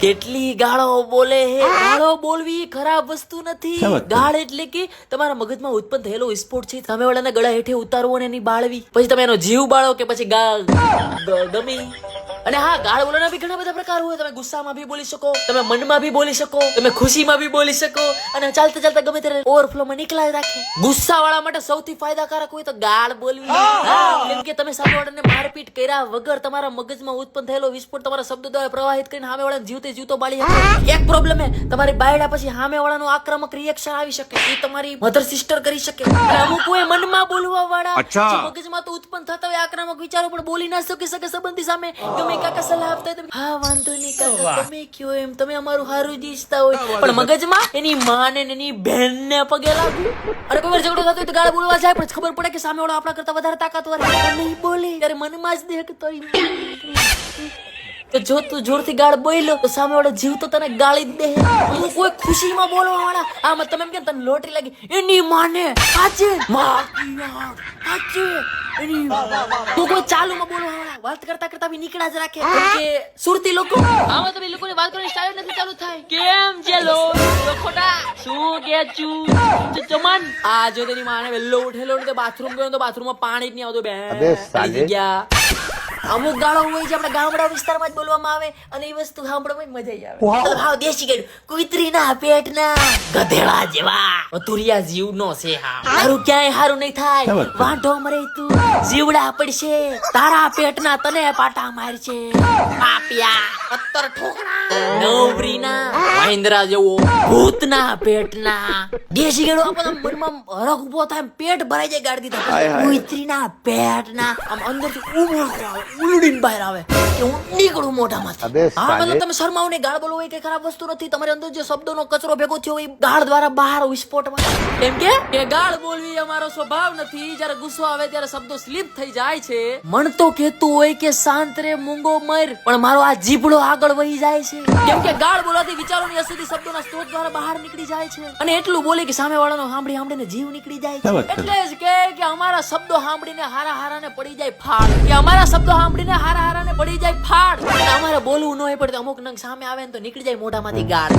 કેટલી ગાળો બોલે હે. ગાળો બોલવી ખરાબ વસ્તુ નથી. ગાળ એટલે કે તમારા મગજમાં ઉત્પન્ન થયેલો વિસ્ફોટ છે. સામે વાળાના ગળા હેઠે ઉતારવો અને એની બાળવી, પછી તમે એનો જીવ બાળો કે પછી ગમી. અને હા, ગાળ બોલવાના બી ઘણા બધા પ્રકાર હોય. તમે ગુસ્સામાં બી બોલી શકો, તમે મનમાં બી બોલી શકો, તમે ખુશીમાં બી બોલી શકો, અને ચાલતા ચાલતા ગમે ત્યારે ઓવરફ્લોમાં નીકળાય રાખે. ગુસ્સા વાળા માટે સૌથી ફાયદાકારક હોય તો ગાળ બોલવી. કેમ કે તમે સામે વાળાને મારપીટ કર્યા વગર તમારા મગજમાં ઉત્પન્ન થયેલો વિસ્ફોટ તમારા શબ્દો દ્વારા પ્રવાહિત કરીને સામે વાળાને જીવતે જીવતો બાળી શકે. એક પ્રોબ્લેમ હે, તમારી બાયડા પછી સામે વાળાનું આક્રમક રિએક્શન આવી શકે. એ તમારી મધર સિસ્ટર કરી શકે. અને અમુક હોય મનમાં બોલવા વાળા, મગજમાં તો ઉત્પન્ન થતા હોય આક્રમક વિચારો પણ બોલી ના શકે સંબંધી સામે. ગમે કાકા સલાહ આપતા હોય, હા વાંધો નહીં કાકા, તમે કયો એમ, તમે અમારું હારું જ ઈચ્છતા હોય, પણ મગજમાં એની માને ને એની બહેનને પગે લાગુ. અને કોઈ વાર ઝઘડો થતો હોય તો ગાળ બોલવા જાય, પણ ખબર પડે કે સામે વાળો આપણા કરતા વધારે તાકાતવાર નહીં બોલે, ત્યારે મનમાં જ દેખતો તો જો તું જોરથી ગાળ બોલ્યો તો સામે વાળો જીવ તો તને ગાળી જ દે. હું કોઈ ખુશીમાં બોલવા વાળા, આમ તમે એમ કે તને લોટરી લાગી, એની માને સાચે તું કોઈ ચાલુમાં બોલવા વાળા વાત કરતા કરતા બી નીકળ્યા જ રાખે. કે સુરતી લોકો આમાં તો એ લોકોની વાત કરવાની સ્ટાઇલ નથી ચાલુ થાય. કેમ ચેલો ખોટા શું કે છું ચમન આ જો તેની માને વેલ્લો ઉઠેલો ને બાથરૂમ ગયો તો બાથરૂમમાં પાણી જ નહીં આવતું. બે ગયા અમુક ગાળો હોય છે આપણે ગામડા વિસ્તારમાં જ બોલવામાં આવે, અને એ વસ્તુ સાંભળવામાં મજા આવે. ભાવ દેશી ગયું કુતરીના પેટના ગધેડા જેવા અધુરિયા જીવનો છે. હારું ક્યાંય હારું નહીં થાય, વાંઢો મરે તું જીવડા પડશે, તારા પેટના તને પાટા મારશે. પાપિયા અત્તર ઠોકરા નવરીના મહેન્દ્રા જેવો ભૂતના પેટના દેશી ગેડો આપણને મનમાં હરખ ઉભો થાય, પેટ ભરાઈ જાય ગાડી દીધા. કુતરીના પેટના આમ અંદરથી ઉલડીને બહાર આવે કે હું નીકળું મોઢામાંથી. હા, મતલબ તમે શરમાવ ને ગાળ બોલવો એ કઈ ખરાબ વસ્તુ નથી. તમારી અંદર જે શબ્દોનો કચરો ભેગો થયો હોય ગાળ દ્વારા બહાર વિસ્ફોટમાં. કેમ કે ગાળ બોલવી અમારો સ્વભાવ નથી. જયારે ગુસ્સો આવે ત્યારે શબ્દો સ્લીપ થઈ જાય છે. મન તો કહેતું હોય કે શાંત રે મૂંગો મર, પણ મારો આ જીભડો આગળ વહી જાય છે. કેમ કે ગાળ બોલવાથી વિચારોની અશુદ્ધિ શબ્દોના સ્ત્રોત દ્વારા બહાર નીકળી જાય છે, અને એટલું બોલે કે સામે વાળાનો સાંભળીને જીવ નીકળી જાય છે. એટલે જ કે અમારા શબ્દો સાંભળીને હારા હારાને પડી જાય ફાડ, કે અમારા શબ્દો સાંભળીને હારા હારાને પડી જાય ફાડ. અને અમારે બોલવું ન હોય પડતું, અમુક નંગ સામે આવે ને તો નીકળી જાય મોઢામાંથી ગાળ.